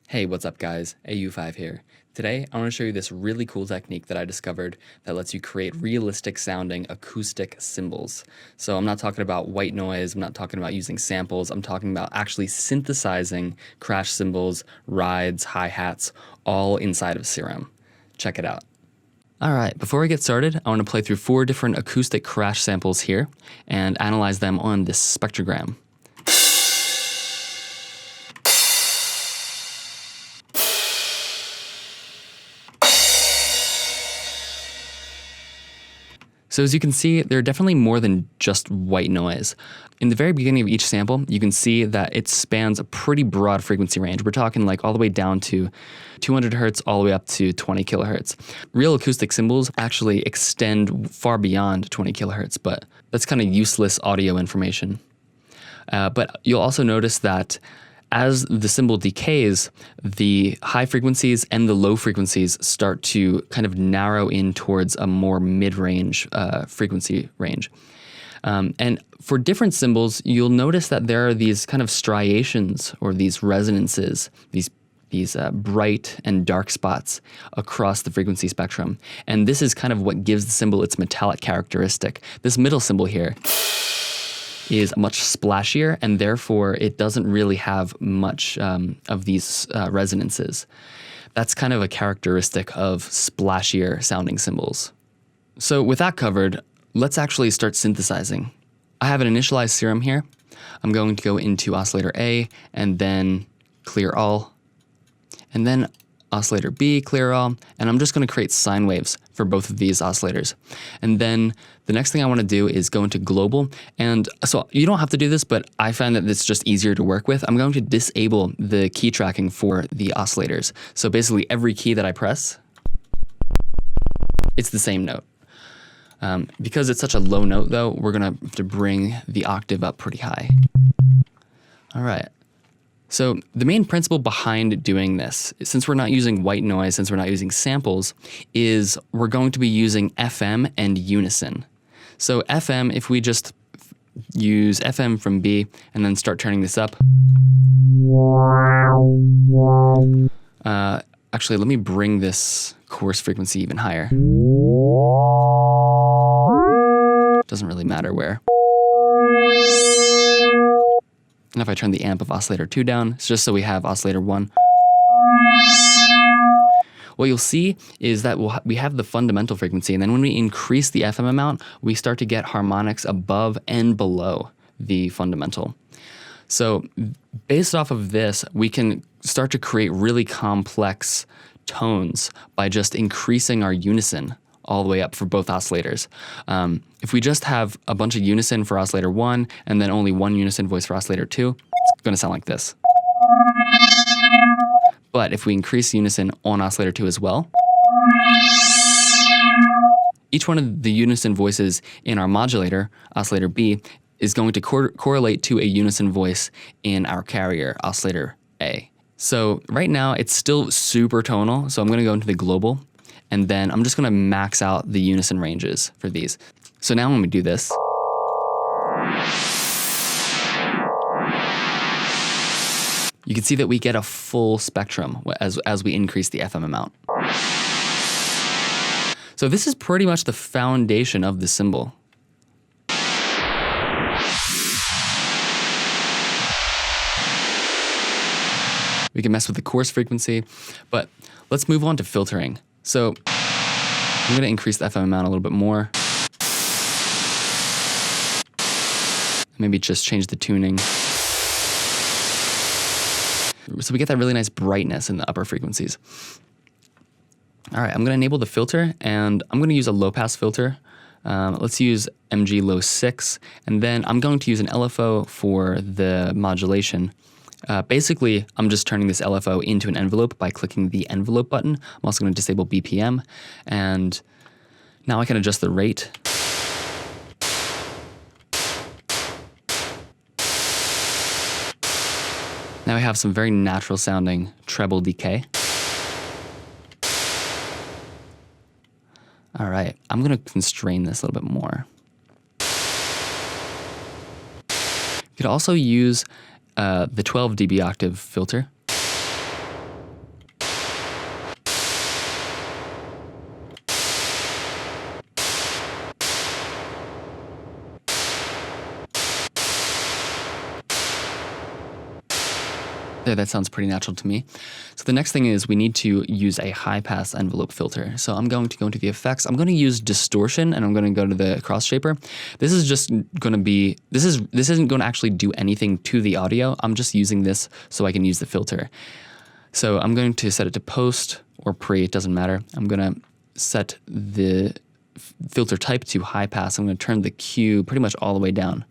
Hey, what's up guys? AU5 here. Today, I want to show you this really cool technique that I discovered that lets you create realistic sounding acoustic cymbals. So I'm not talking about white noise, I'm not talking about using samples, I'm talking about actually synthesizing crash cymbals, rides, hi-hats, all inside of Serum. Check it out. Alright, before we get started, I want to play through 4 different acoustic crash samples here and analyze them on this spectrogram. So as you can see, there are definitely more than just white noise. In the very beginning of each sample, you can see that it spans a pretty broad frequency range. We're talking like all the way down to 200 hertz all the way up to 20 kilohertz. Real acoustic cymbals actually extend far beyond 20 kilohertz, but that's kind of useless audio information. But you'll also notice that as the cymbal decays, the high frequencies and the low frequencies start to kind of narrow in towards a more mid-range frequency range. And for different cymbals, you'll notice that there are these kind of striations or these resonances, these bright and dark spots across the frequency spectrum. And this is kind of what gives the cymbal its metallic characteristic. This middle cymbal here is much splashier, and therefore it doesn't really have much of these resonances. That's kind of a characteristic of splashier sounding cymbals. So with that covered, let's actually start synthesizing. I have an initialized Serum here. I'm going to go into oscillator A and then clear all, and then oscillator B, clear all, and I'm just going to create sine waves for both of these oscillators. And then the next thing I want to do is go into global, and so you don't have to do this, but I find that it's just easier to work with. I'm going to disable the key tracking for the oscillators. So basically every key that I press, it's the same note. Because it's such a low note though, we're going to have to bring the octave up pretty high. All right. So the main principle behind doing this, since we're not using white noise, since we're not using samples, is we're going to be using FM and unison. So FM, if we just use FM from B and then start turning this up. Actually, let me bring this chorus frequency even higher. Doesn't really matter where. And if I turn the amp of oscillator 2 down, it's just so we have oscillator 1. What you'll see is that we have the fundamental frequency, and then when we increase the FM amount, we start to get harmonics above and below the fundamental. So based off of this, we can start to create really complex tones by just increasing our unison all the way up for both oscillators. If we just have a bunch of unison for oscillator 1 and then only one unison voice for oscillator 2, it's going to sound like this. But if we increase unison on oscillator 2 as well, each one of the unison voices in our modulator, oscillator B, is going to correlate to a unison voice in our carrier, oscillator A. So right now it's still super tonal, so I'm going to go into the global, and then I'm just going to max out the unison ranges for these. So now when we do this, you can see that we get a full spectrum as we increase the FM amount. So this is pretty much the foundation of the cymbal. We can mess with the chorus frequency, but let's move on to filtering. So I'm going to increase the FM amount a little bit more. Maybe just change the tuning. So we get that really nice brightness in the upper frequencies. All right, I'm going to enable the filter, and I'm going to use a low-pass filter. Let's use MG low 6, and then I'm going to use an LFO for the modulation. Basically, I'm just turning this LFO into an envelope by clicking the envelope button. I'm also going to disable BPM, and now I can adjust the rate. Now we have some very natural sounding treble decay. All right, I'm going to constrain this a little bit more. You could also use the 12 dB octave filter. There, that sounds pretty natural to me. So the next thing is we need to use a high pass envelope filter. So I'm going to go into the effects. I'm going to use distortion, and I'm going to go to the cross shaper. This is just going to be, this isn't going to actually do anything to the audio. I'm just using this so I can use the filter. So I'm going to set it to post or pre, it doesn't matter. I'm going to set the filter type to high pass. I'm going to turn the Q pretty much all the way down.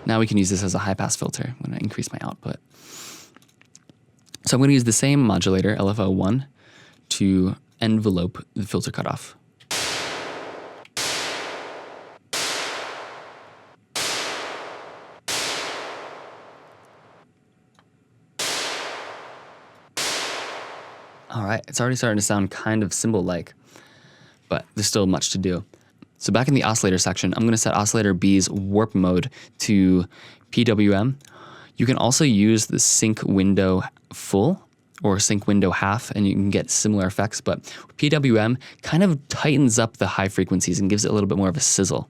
Now we can use this as a high pass filter. I'm going to increase my output. So I'm going to use the same modulator, LFO1, to envelope the filter cutoff. All right, it's already starting to sound kind of cymbal-like, but there's still much to do. So back in the oscillator section, I'm going to set oscillator B's warp mode to PWM. You can also use the sync window full or sync window half, and you can get similar effects, but PWM kind of tightens up the high frequencies and gives it a little bit more of a sizzle.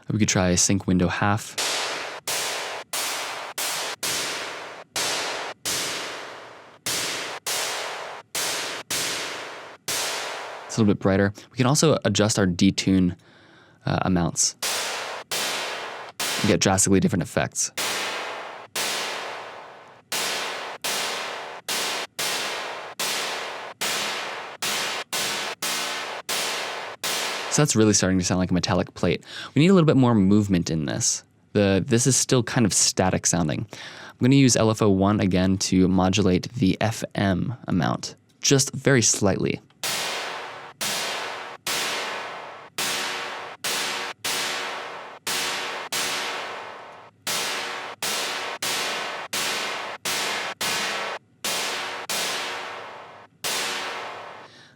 We could try sync window half. It's a little bit brighter. We can also adjust our detune amounts and get drastically different effects. So that's really starting to sound like a metallic plate. We need a little bit more movement in this. This is still kind of static sounding. I'm going to use LFO1 again to modulate the FM amount, just very slightly.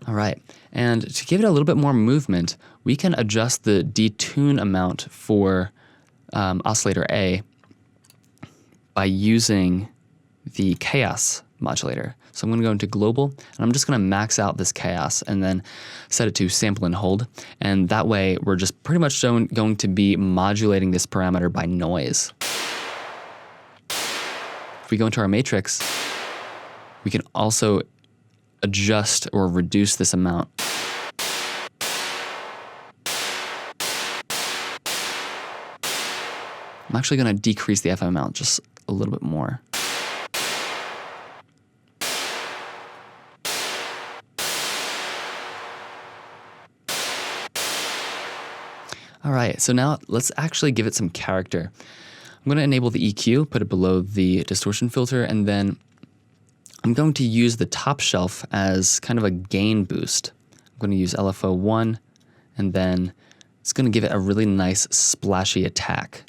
All right, and to give it a little bit more movement, we can adjust the detune amount for oscillator A by using the chaos modulator. So I'm going to go into global, and I'm just going to max out this chaos and then set it to sample and hold. And that way, we're just pretty much going to be modulating this parameter by noise. If we go into our matrix, we can also adjust or reduce this amount. I'm actually going to decrease the FM amount just a little bit more. All right, so now let's actually give it some character. I'm going to enable the EQ, put it below the distortion filter, and then I'm going to use the top shelf as kind of a gain boost. I'm going to use LFO1, and then it's going to give it a really nice splashy attack.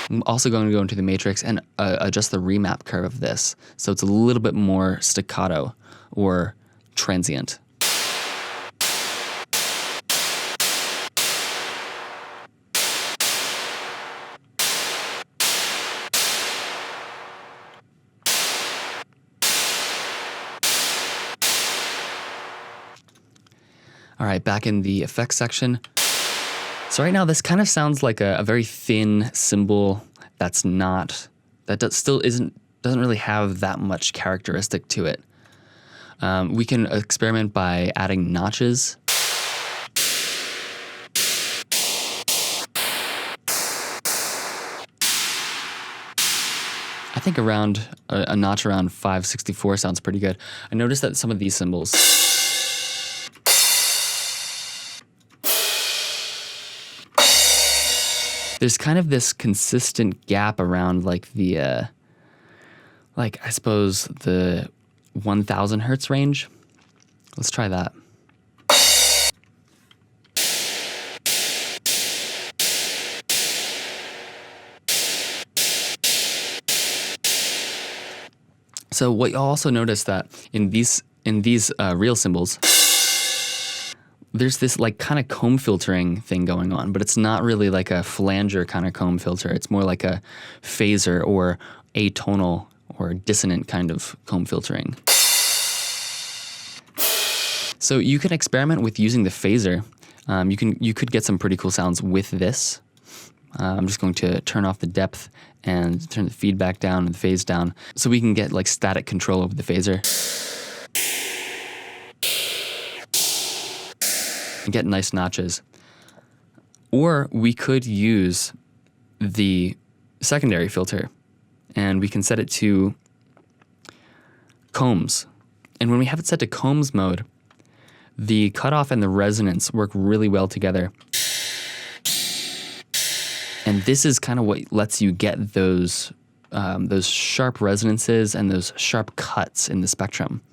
I'm also going to go into the matrix and adjust the remap curve of this, so it's a little bit more staccato or transient. All right, back in the effects section. So right now, this kind of sounds like a very thin cymbal doesn't really have that much characteristic to it. We can experiment by adding notches. I think around a notch around 564 sounds pretty good. I noticed that some of these cymbals, there's kind of this consistent gap around like the, I suppose the 1000 hertz range. Let's try that. So what you'll also notice that in these real cymbals, there's this like kind of comb filtering thing going on, but it's not really like a flanger kind of comb filter. It's more like a phaser or atonal or dissonant kind of comb filtering. So you can experiment with using the phaser. You could get some pretty cool sounds with this. I'm just going to turn off the depth and turn the feedback down and the phase down so we can get like static control over the phaser. And get nice notches. Or we could use the secondary filter and we can set it to combs. And when we have it set to combs mode, the cutoff and the resonance work really well together. And this is kind of what lets you get those sharp resonances and those sharp cuts in the spectrum.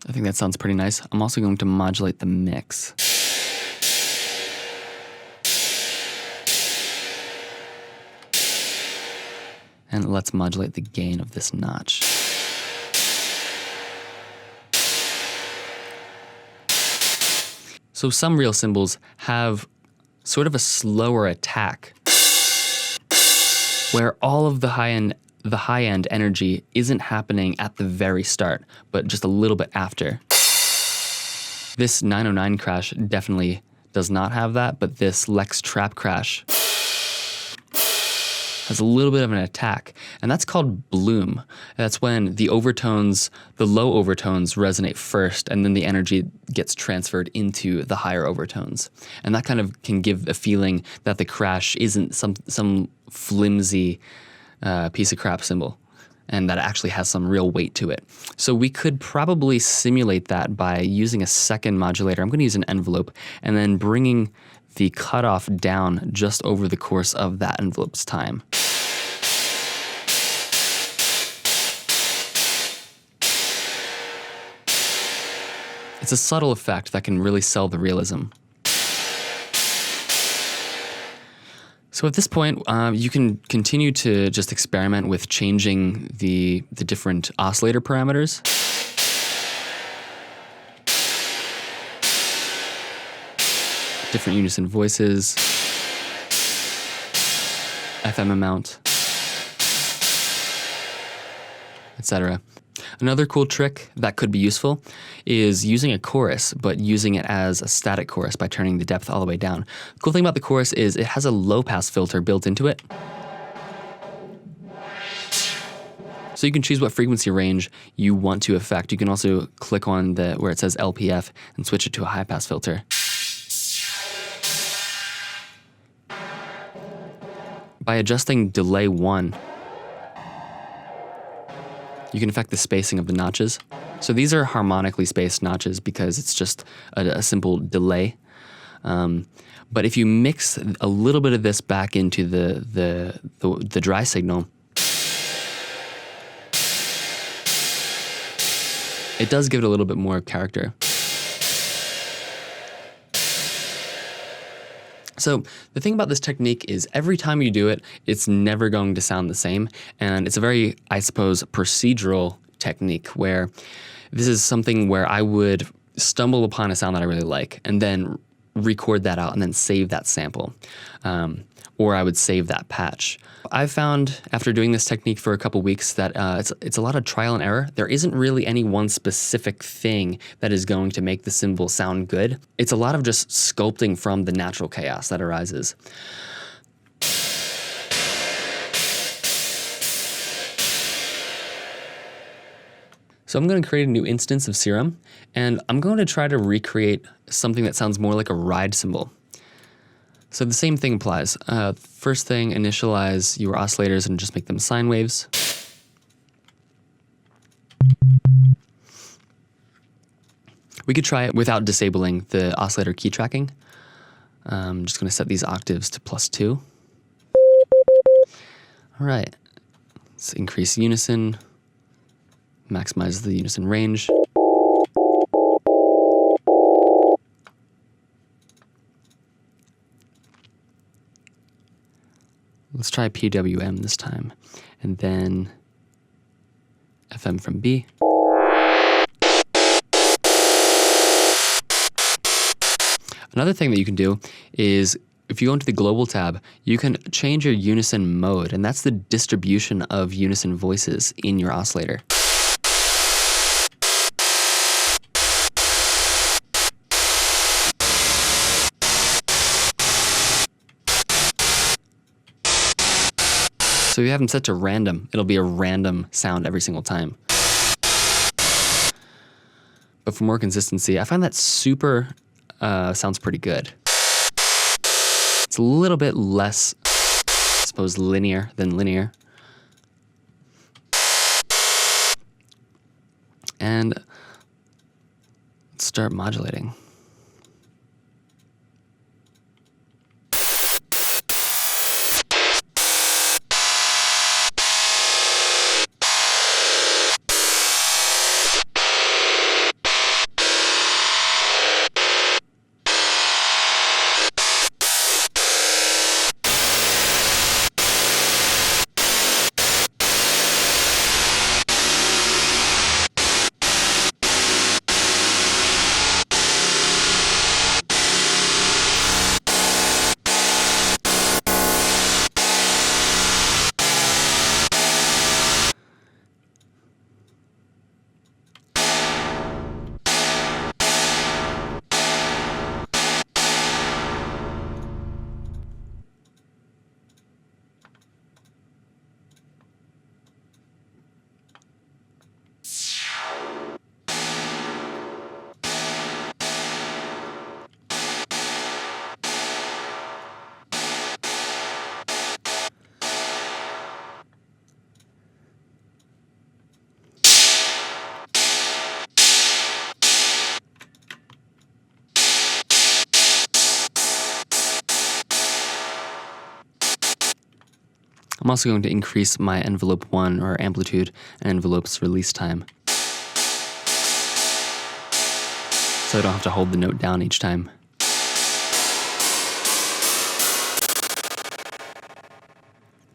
I think that sounds pretty nice. I'm also going to modulate the mix. And let's modulate the gain of this notch. So some real cymbals have sort of a slower attack where all of the high-end energy isn't happening at the very start, but just a little bit after. This 909 crash definitely does not have that, but this Lex Trap crash has a little bit of an attack, and that's called bloom. That's when the overtones, the low overtones resonate first, and then the energy gets transferred into the higher overtones. And that kind of can give a feeling that the crash isn't some flimsy piece of crap cymbal, and that it actually has some real weight to it. So we could probably simulate that by using a second modulator. I'm going to use an envelope, and then bringing the cutoff down just over the course of that envelope's time. It's a subtle effect that can really sell the realism. So at this point, you can continue to just experiment with changing the different oscillator parameters. Different unison voices, FM amount, etc. Another cool trick that could be useful is using a chorus, but using it as a static chorus by turning the depth all the way down. The cool thing about the chorus is it has a low-pass filter built into it. So you can choose what frequency range you want to affect. You can also click on where it says LPF and switch it to a high-pass filter. By adjusting delay 1, you can affect the spacing of the notches. So these are harmonically spaced notches because it's just a simple delay. But if you mix a little bit of this back into the dry signal, it does give it a little bit more character. So the thing about this technique is every time you do it, it's never going to sound the same. And it's a very, I suppose, procedural technique where this is something where I would stumble upon a sound that I really like and then record that out and then save that sample. Or I would save that patch. I've found after doing this technique for a couple weeks that it's a lot of trial and error. There isn't really any one specific thing that is going to make the cymbal sound good. It's a lot of just sculpting from the natural chaos that arises. So I'm going to create a new instance of Serum, and I'm going to try to recreate something that sounds more like a ride cymbal. So the same thing applies. First thing, initialize your oscillators and just make them sine waves. We could try it without disabling the oscillator key tracking. I'm just going to set these octaves to +2. All right, let's increase unison, maximize the unison range. Let's try PWM this time, and then FM from B. Another thing that you can do is, if you go into the global tab, you can change your unison mode, and that's the distribution of unison voices in your oscillator. So if you have them set to random, it'll be a random sound every single time. But for more consistency, I find that super sounds pretty good. It's a little bit less, I suppose, linear than linear. And let's start modulating. I'm also going to increase my envelope 1 or amplitude and envelope's release time, so I don't have to hold the note down each time.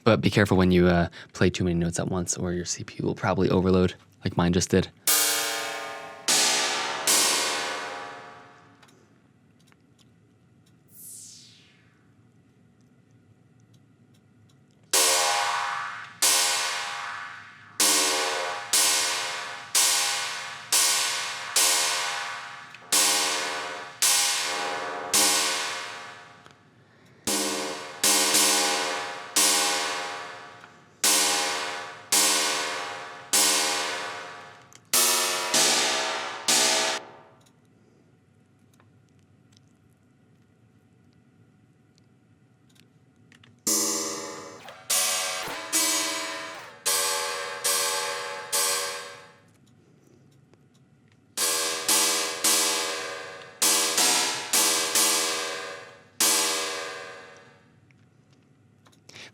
But be careful when you play too many notes at once, or your CPU will probably overload, like mine just did.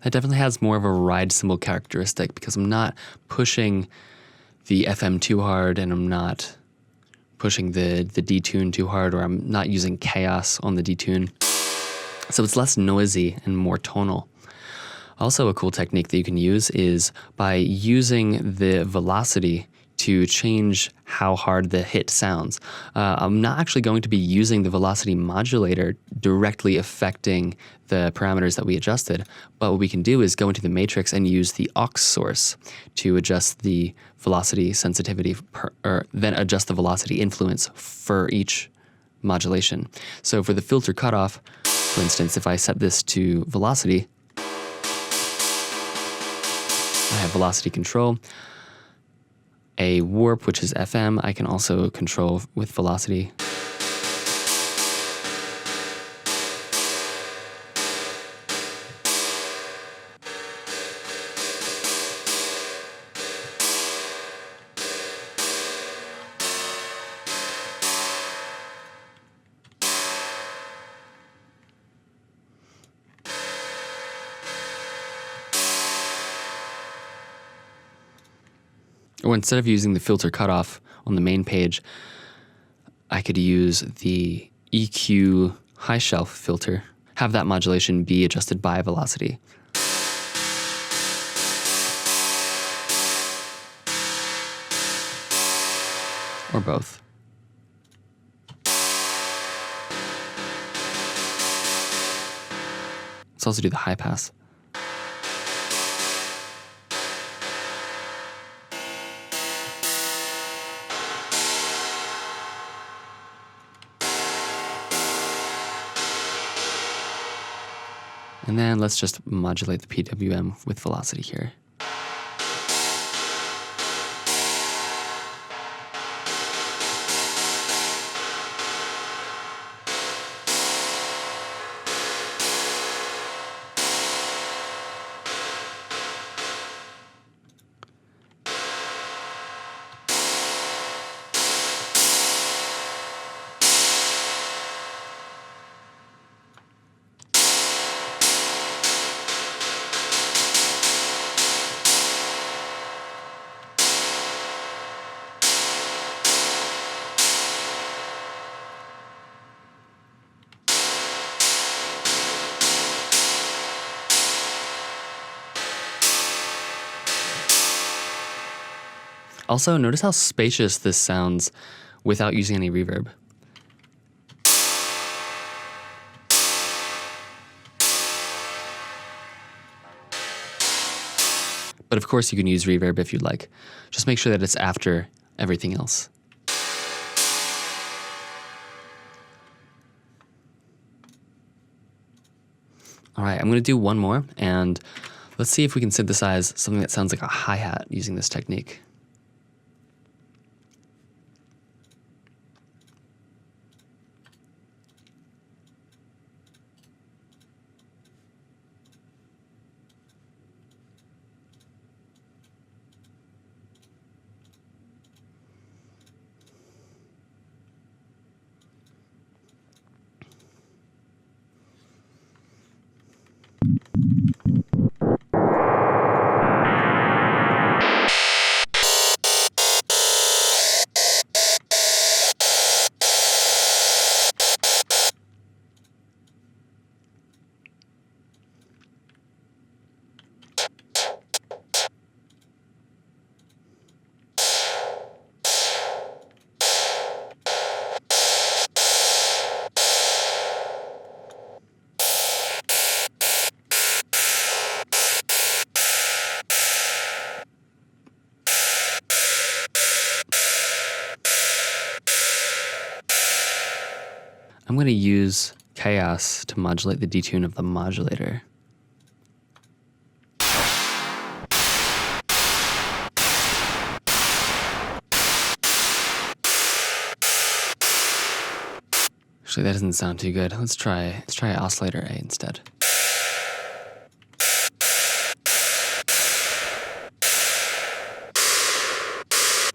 That definitely has more of a ride cymbal characteristic, because I'm not pushing the FM too hard, and I'm not pushing the detune too hard, or I'm not using chaos on the detune. So it's less noisy and more tonal. Also, a cool technique that you can use is by using the velocity to change how hard the hit sounds. I'm not actually going to be using the velocity modulator directly affecting the parameters that we adjusted, but what we can do is go into the matrix and use the aux source to adjust the velocity sensitivity, or then adjust the velocity influence for each modulation. So for the filter cutoff, for instance, if I set this to velocity, I have velocity control. A warp, which is FM, I can also control with velocity. Or instead of using the filter cutoff on the main page, I could use the EQ high shelf filter, have that modulation be adjusted by velocity. or both. Let's also do the high pass. And then let's just modulate the PWM with velocity here. Also, notice how spacious this sounds without using any reverb. But of course you can use reverb if you'd like. Just make sure that it's after everything else. All right, I'm going to do one more, and let's see if we can synthesize something that sounds like a hi-hat using this technique. I'm going to use chaos to modulate the detune of the modulator. Actually, that doesn't sound too good. Let's try oscillator A instead.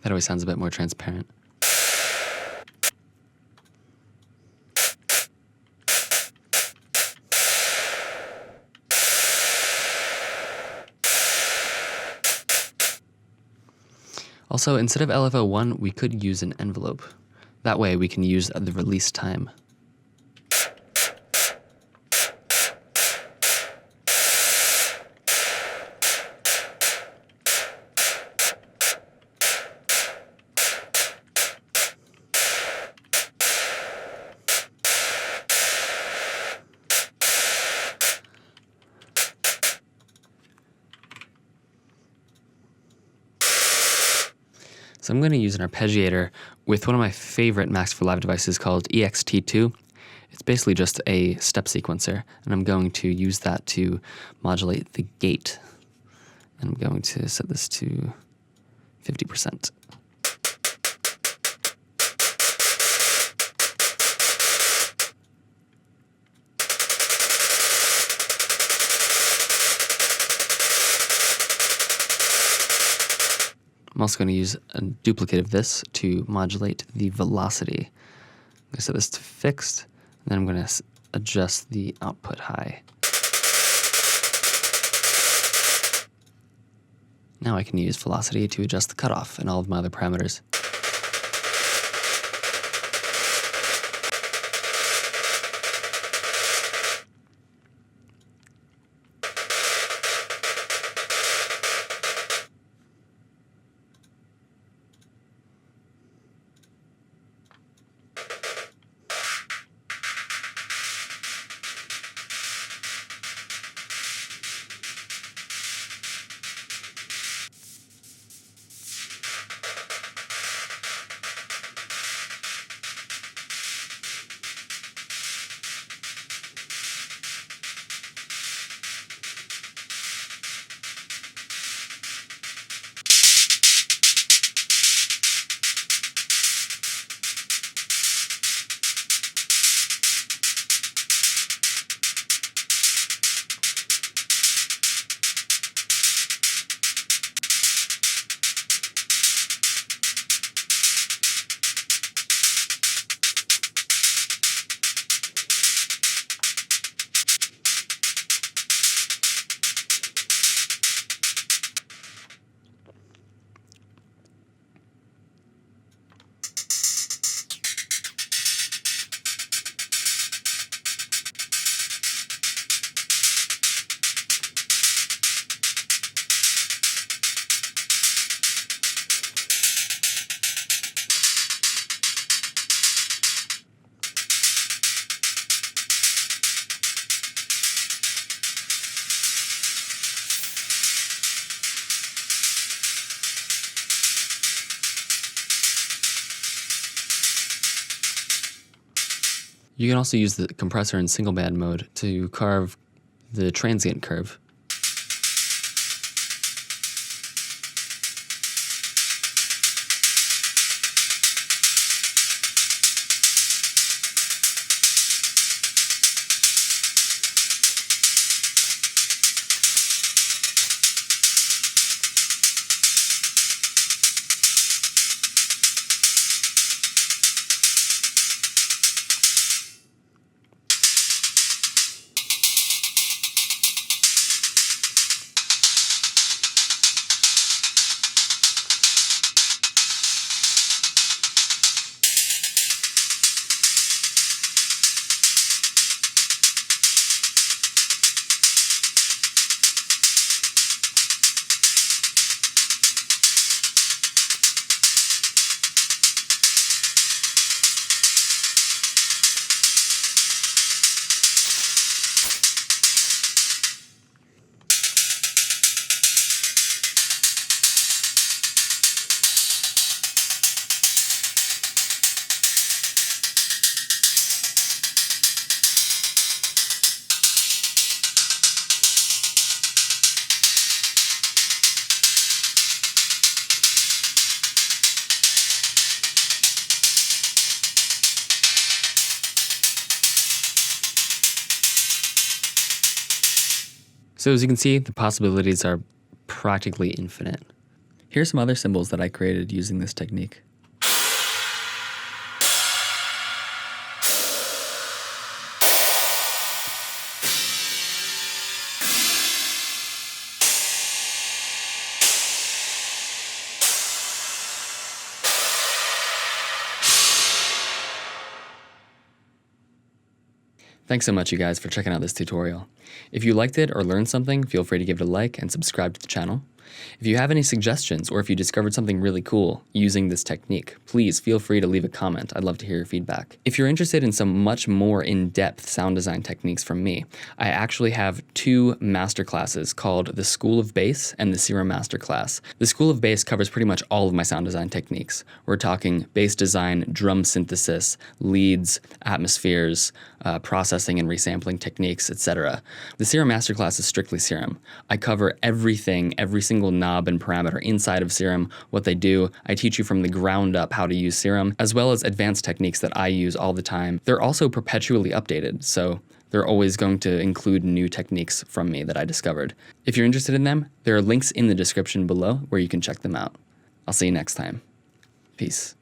That always sounds a bit more transparent. Also, instead of LFO1, we could use an envelope. That way we can use the release time. So I'm going to use an arpeggiator with one of my favorite Max for Live devices called EXT2. It's basically just a step sequencer, and I'm going to use that to modulate the gate. And I'm going to set this to 50%. I'm also going to use a duplicate of this to modulate the velocity. I'm going to set this to fixed, and then I'm going to adjust the output high. Now I can use velocity to adjust the cutoff and all of my other parameters. You can also use the compressor in single band mode to carve the transient curve. So as you can see, the possibilities are practically infinite. Here's some other cymbals that I created using this technique. Thanks so much, you guys, for checking out this tutorial. If you liked it or learned something, feel free to give it a like and subscribe to the channel. If you have any suggestions or if you discovered something really cool using this technique, please feel free to leave a comment. I'd love to hear your feedback. If you're interested in some much more in-depth sound design techniques from me, I actually have 2 masterclasses called the School of Bass and the Serum Masterclass. The School of Bass covers pretty much all of my sound design techniques. We're talking bass design, drum synthesis, leads, atmospheres, processing and resampling techniques, etc. The Serum Masterclass is strictly Serum. I cover everything, every single knob and parameter inside of Serum, what they do. I teach you from the ground up how to use Serum, as well as advanced techniques that I use all the time. They're also perpetually updated, so they're always going to include new techniques from me that I discovered. If you're interested in them, there are links in the description below where you can check them out. I'll see you next time. Peace.